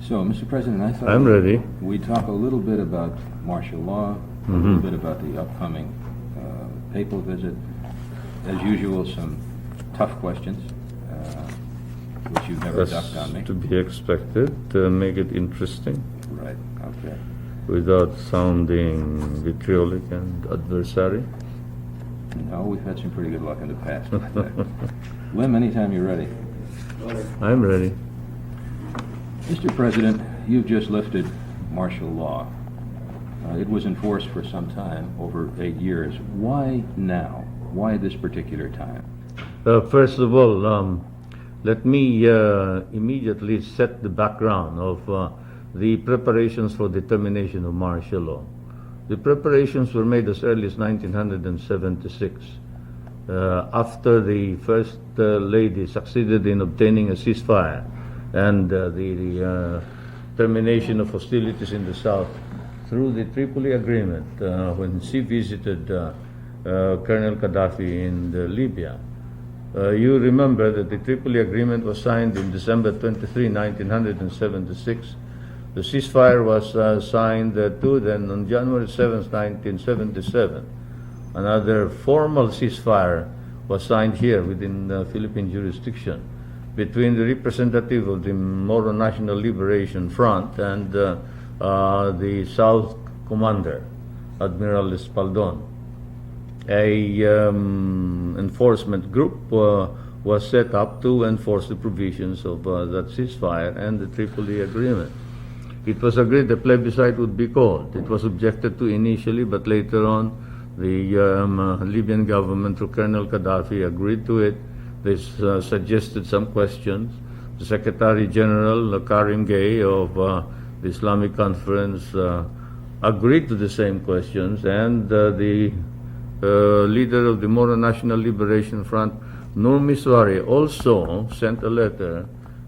So, Mr. President, I thought I'm ready. we'd talk a little bit about martial law, a little bit about the upcoming papal visit. As usual, some tough questions, which you've never ducked on me. To be expected, make it interesting Right, okay. without sounding vitriolic and adversary. No, we've had some pretty good luck in the past. Lim, anytime you're ready. I'm ready. Mr. President, you've just lifted martial law. It was enforced for some time, over 8 years. Why now? Why this particular time? First of all, let me immediately set the background of the preparations for the termination of martial law. The preparations were made as early as 1976, after the First Lady succeeded in obtaining a ceasefire and the termination of hostilities in the south through the Tripoli Agreement when she visited Colonel Gaddafi in Libya. You remember that the Tripoli Agreement was signed in December 23, 1976. The ceasefire was signed too then on January 7, 1977. Another formal ceasefire was signed here within Philippine jurisdiction between the representative of the Moro National Liberation Front and the South Commander, Admiral Espaldon. A enforcement group was set up to enforce the provisions of that ceasefire and the Tripoli Agreement. It was agreed the plebiscite would be called. It was objected to initially, but later on the Libyan government through Colonel Gaddafi agreed to it. They suggested some questions. The Secretary General, Karim Gay of the Islamic Conference, agreed to the same questions, and the leader of the Moro National Liberation Front, Nur Miswari, also sent a letter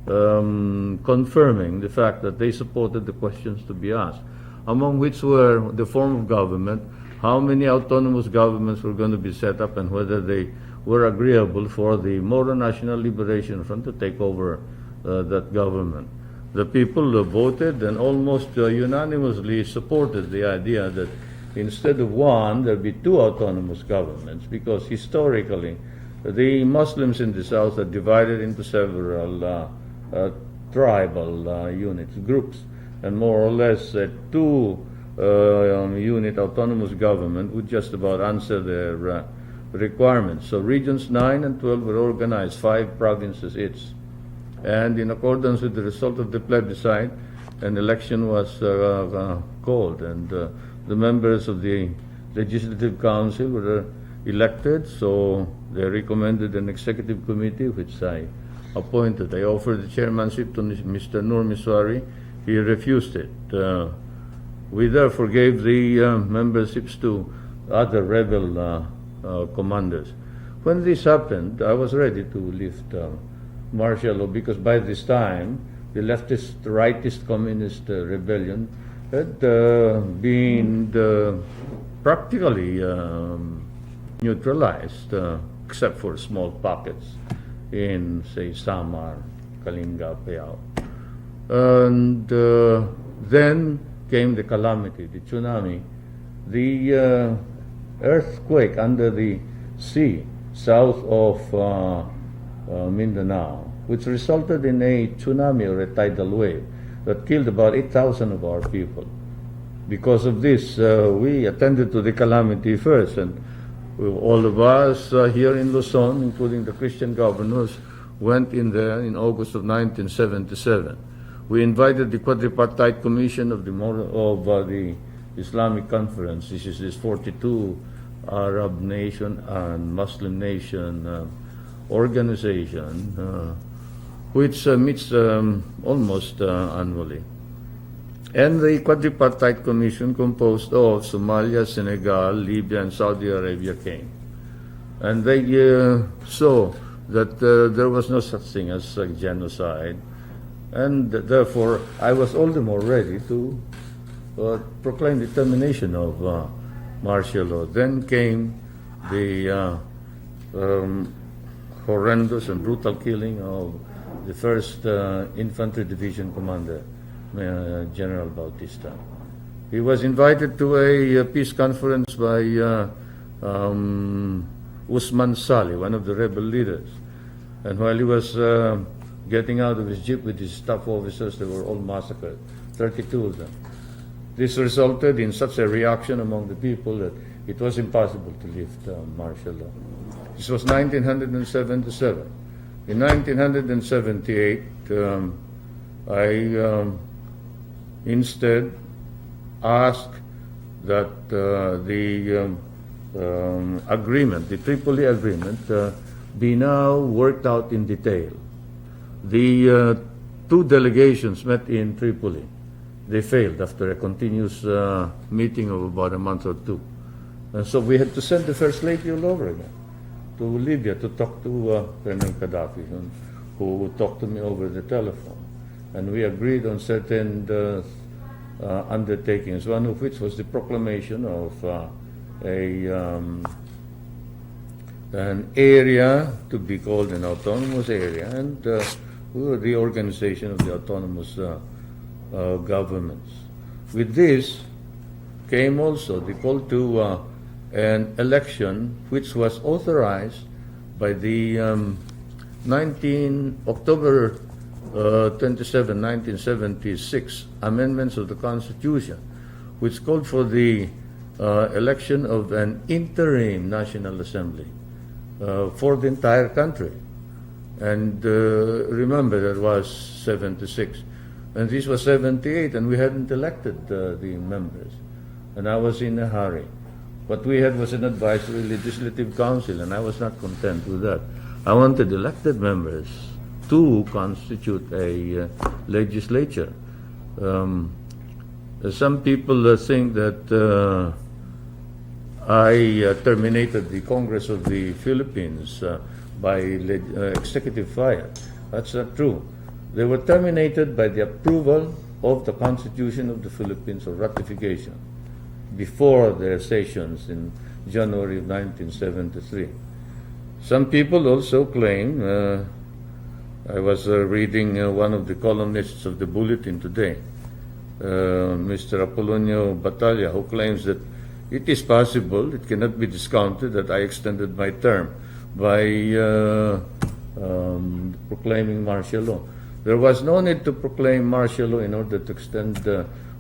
confirming the fact that they supported the questions to be asked, among which were the form of government, how many autonomous governments were going to be set up, and whether they were agreeable for the Moro National Liberation Front to take over that government. The people voted and almost unanimously supported the idea that instead of one, there be two autonomous governments, because historically the Muslims in the south are divided into several tribal units, groups, and more or less a two-unit autonomous government would just about answer their requirements. So regions 9 and 12 were organized, 5 provinces each. And in accordance with the result of the plebiscite, an election was called, and the members of the Legislative Council were elected, so they recommended an executive committee, which I appointed. I offered the chairmanship to Mr. Nur Miswari. He refused it. We therefore gave the memberships to other rebel commanders. When this happened, I was ready to lift martial law, because by this time the leftist, rightist, communist rebellion had been practically neutralized, except for small pockets in, say, Samar, Kalinga, Payao. And then came the calamity, the tsunami, the earthquake under the sea south of Mindanao, which resulted in a tsunami or a tidal wave that killed about 8,000 of our people. Because of this, we attended to the calamity first, and all of us here in Luzon, including the Christian governors, went in there in August of 1977. We invited the Quadripartite Commission of the Islamic Conference. This is this 42 Arab nation and Muslim nation organization, which meets almost annually. And the Quadripartite Commission, composed of Somalia, Senegal, Libya, and Saudi Arabia, came. And they saw that there was no such thing as genocide, and therefore I was all the more ready to proclaim the termination of martial law. Then came the horrendous and brutal killing of the 1st Infantry Division Commander, General Bautista. He was invited to a peace conference by Usman Saleh, one of the rebel leaders. And while he was getting out of his jeep with his staff officers, they were all massacred, 32 of them. This resulted in such a reaction among the people that it was impossible to lift martial law. This was 1977. In 1978, I instead asked that the agreement, the Tripoli agreement, be now worked out in detail. The two delegations met in Tripoli. They failed after a continuous meeting of about a month or two. And so we had to send the First Lady all over again to Libya to talk to Ferdinand Gaddafi, who talked to me over the telephone. And we agreed on certain undertakings, one of which was the proclamation of an area to be called an autonomous area, and the organization of the autonomous governments. With this came also the call to an election which was authorized by the October 27, 1976 amendments of the Constitution, which called for the election of an interim National Assembly for the entire country. And remember, that was 76. And this was 78, and we hadn't elected the members. And I was in a hurry. What we had was an advisory legislative council, and I was not content with that. I wanted elected members to constitute a legislature. Some people think that I terminated the Congress of the Philippines by executive fire. That's not true. They were terminated by the approval of the Constitution of the Philippines, or ratification, before their sessions in January of 1973. Some people also claim, I was reading one of the columnists of the Bulletin today, Mr. Apolonio Batalla, who claims that it is possible, it cannot be discounted, that I extended my term by proclaiming martial law. There was no need to proclaim martial law in order to extend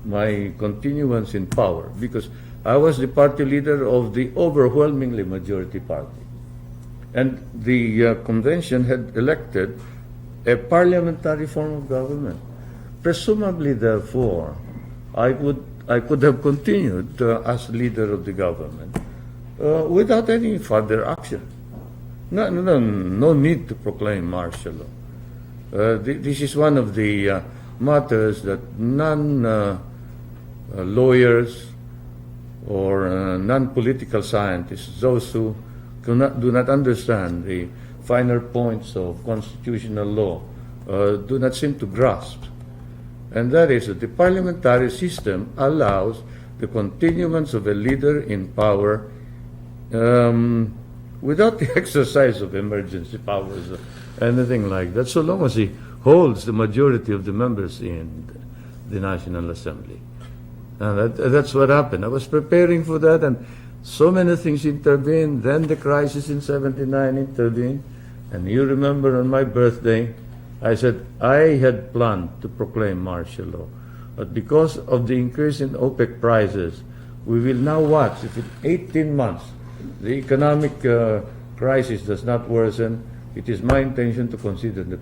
my continuance in power, because I was the party leader of the overwhelmingly majority party. And the convention had elected a parliamentary form of government. Presumably, therefore, I could have continued as leader of the government without any further action. No need to proclaim martial law. This is one of the matters that lawyers or non-political scientists, those who do not understand the finer points of constitutional law, do not seem to grasp. And that is that the parliamentary system allows the continuance of a leader in power without the exercise of emergency powers or anything like that, so long as he holds the majority of the members in the National Assembly. And that's what happened. I was preparing for that, and so many things intervened. Then the crisis in 79 intervened. And you remember on my birthday, I said I had planned to proclaim martial law. But because of the increase in OPEC prices, we will now watch. If in 18 months the economic crisis does not worsen, it is my intention to consider the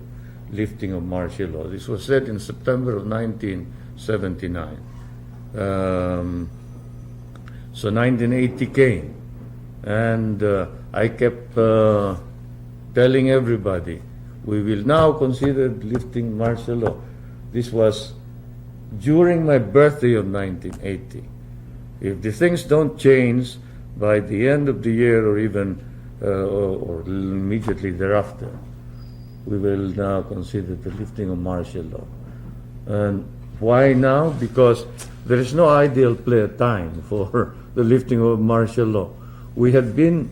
lifting of martial law. This was said in September of 1979. So 1980 came, and I kept telling everybody, we will now consider lifting martial law. This was during my birthday of 1980. If the things don't change by the end of the year, or even or immediately thereafter, we will now consider the lifting of martial law. And why now? Because there is no ideal time for the lifting of martial law. We had been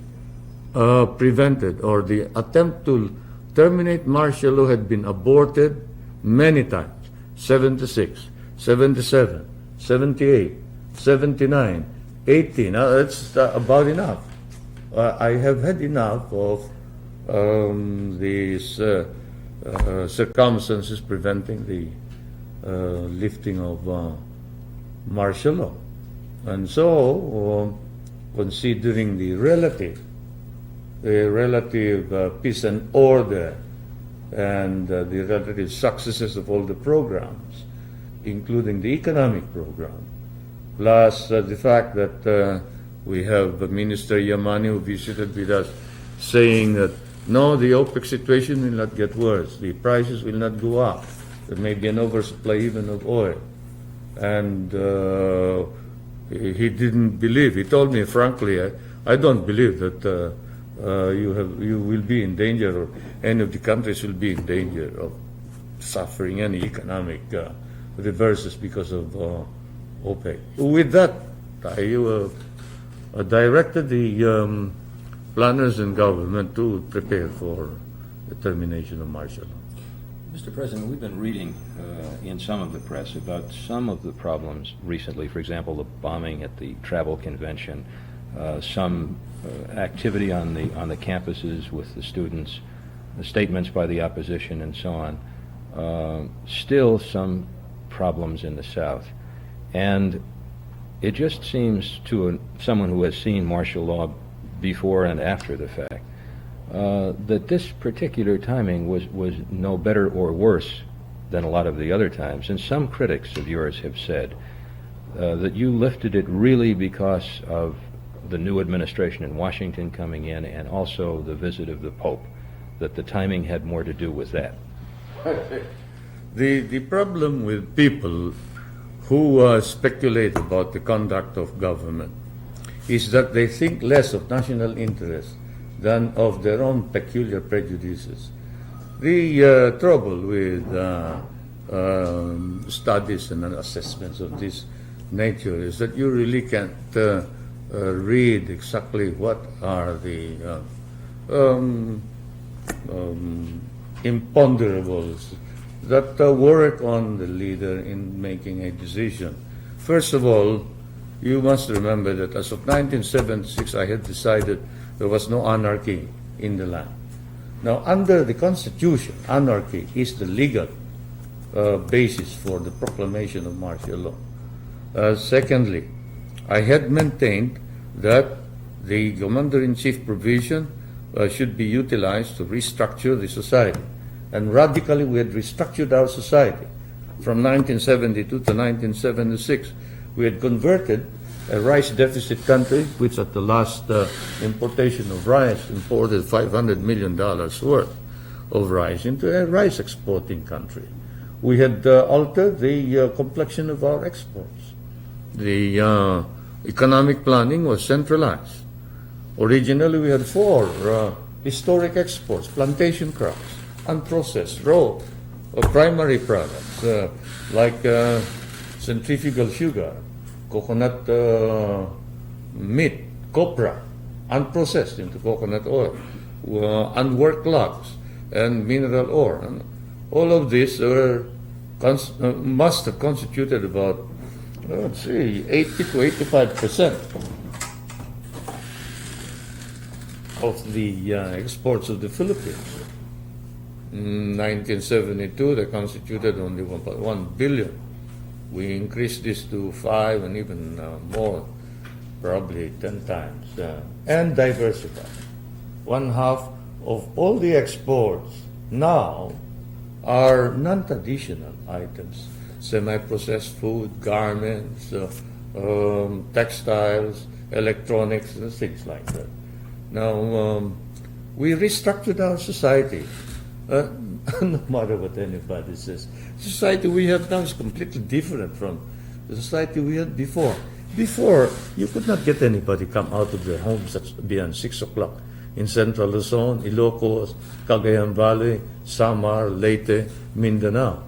prevented, or the attempt to terminate martial law had been aborted many times. 76, 77, 78, 79, 80. Now that's about enough. I have had enough of these circumstances preventing the lifting of martial law. And so, considering the relative peace and order and the relative successes of all the programs, including the economic program, plus the fact that we have Minister Yamani who visited with us saying that no, the OPEC situation will not get worse, the prices will not go up, there may be an oversupply even of oil. And he didn't believe. He told me frankly, I don't believe that you will be in danger, or any of the countries will be in danger of suffering any economic reverses because of OPEC. With that, I directed the planners and government to prepare for the termination of martial law. Mr. President, we've been reading in some of the press about some of the problems recently. For example, the bombing at the travel convention, some activity on the campuses with the students, the statements by the opposition, and so on. Still some problems in the South, and it just seems to someone who has seen martial law before and after the fact that this particular timing was no better or worse than a lot of the other times. And some critics of yours have said that you lifted it really because of the new administration in Washington coming in, and also the visit of the Pope, that the timing had more to do with that. The problem with people who speculate about the conduct of government is that they think less of national interest than of their own peculiar prejudices. The trouble with studies and assessments of this nature is that you really can't read exactly what are the imponderables that work on the leader in making a decision. First of all, you must remember that as of 1976, I had decided there was no anarchy in the land. Now, under the Constitution, anarchy is the legal basis for the proclamation of martial law. Secondly, I had maintained that the Commander-in-Chief provision should be utilized to restructure the society. And radically, we had restructured our society. From 1972 to 1976, we had converted a rice deficit country, which at the last importation of rice imported $500 million worth of rice, into a rice exporting country. We had altered the complexion of our exports. The economic planning was centralized. Originally, we had 4 historic exports: plantation crops, unprocessed, raw, primary products like centrifugal sugar, coconut meat, copra, unprocessed into coconut oil, unworked logs, and mineral ore. And all of this must have constituted about, 80 to 85% of the exports of the Philippines. In 1972, they constituted only 1 billion. We increased this to 5 and even more, probably 10 times, and diversified. 1/2 of all the exports now are non-traditional items: semi-processed food, garments, textiles, electronics, and things like that. Now, we restructured our society. No matter what anybody says, the society we have now is completely different from the society we had before. Before, you could not get anybody come out of their homes beyond 6 o'clock in Central Luzon, Ilocos, Cagayan Valley, Samar, Leyte, Mindanao.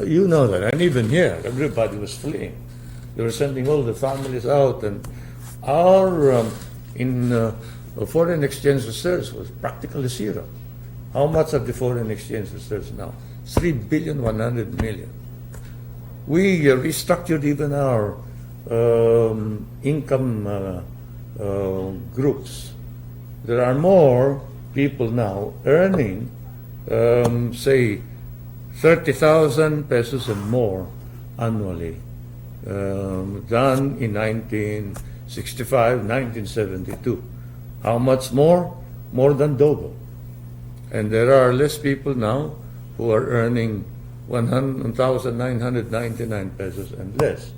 You know that, and even here, everybody was fleeing. They were sending all the families out, and our foreign exchange reserves was practically zero. How much are the foreign exchange reserves now? 3,100,000,000. We restructured even our income groups. There are more people now earning, say, 30,000 pesos and more annually than in 1965, 1972. How much more? More than double. And there are less people now who are earning 1,999 pesos and less.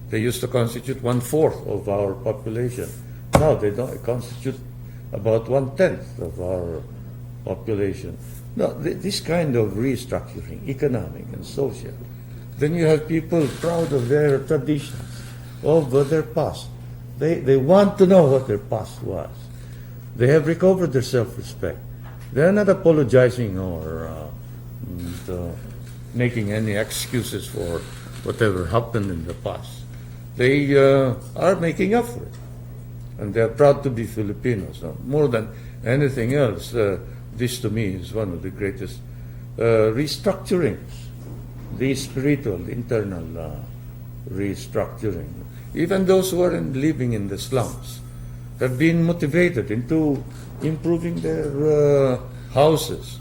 They used to constitute 1/4 of our population. Now they don't constitute about 1/10 of our population. Now, this kind of restructuring, economic and social, then you have people proud of their traditions, of their past. They want to know what their past was. They have recovered their self-respect. They're not apologizing or making any excuses for whatever happened in the past. They are making up for it. And they're proud to be Filipinos. More than anything else, this to me is one of the greatest restructurings, the spiritual, internal restructuring. Even those who are living in the slums have been motivated into improving their houses.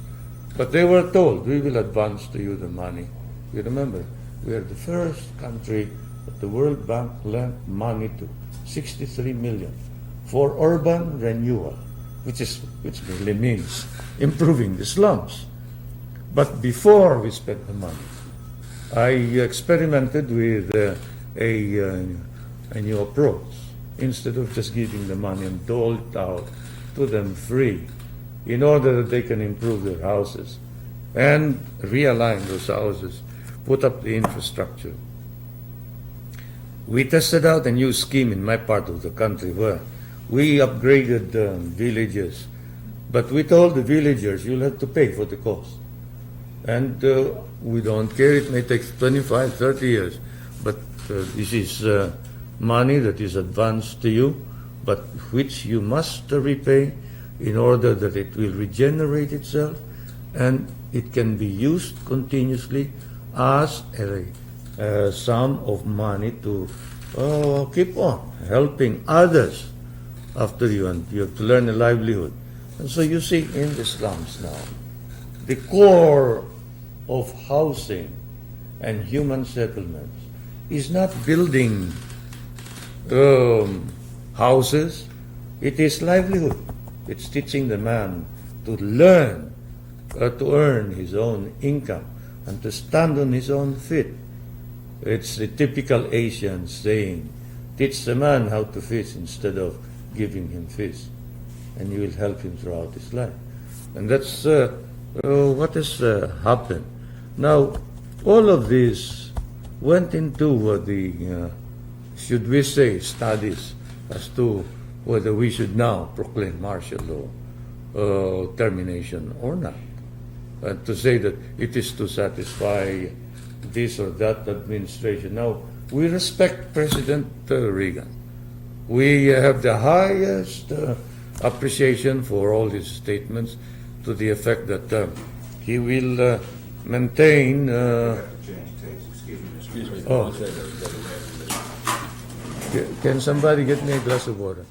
But they were told, we will advance to you the money. You remember, we are the first country that the World Bank lent money to, 63 million, for urban renewal, which really means improving the slums. But before we spent the money, I experimented with a new approach. Instead of just giving the money and dole it out to them free, in order that they can improve their houses and realign those houses, put up the infrastructure. We tested out a new scheme in my part of the country where we upgraded villages, but we told the villagers, you'll have to pay for the cost. And we don't care, it may take 25, 30 years, but this is money that is advanced to you, but which you must repay in order that it will regenerate itself and it can be used continuously as a sum of money to keep on helping others after you, and you have to learn a livelihood. And so you see in the slums now, the core of housing and human settlements is not building houses, it is livelihood. It's teaching the man to learn, to earn his own income and to stand on his own feet. It's the typical Asian saying, teach the man how to fish instead of giving him fish, and you will help him throughout his life. And that's what has happened. Now, all of this went into the, should we say, studies as to whether we should now proclaim martial law termination or not. And to say that it is to satisfy this or that administration. Now, we respect President Reagan. We have the highest appreciation for all his statements to the effect that he will maintain... Excuse me. Oh. Can somebody get me a glass of water?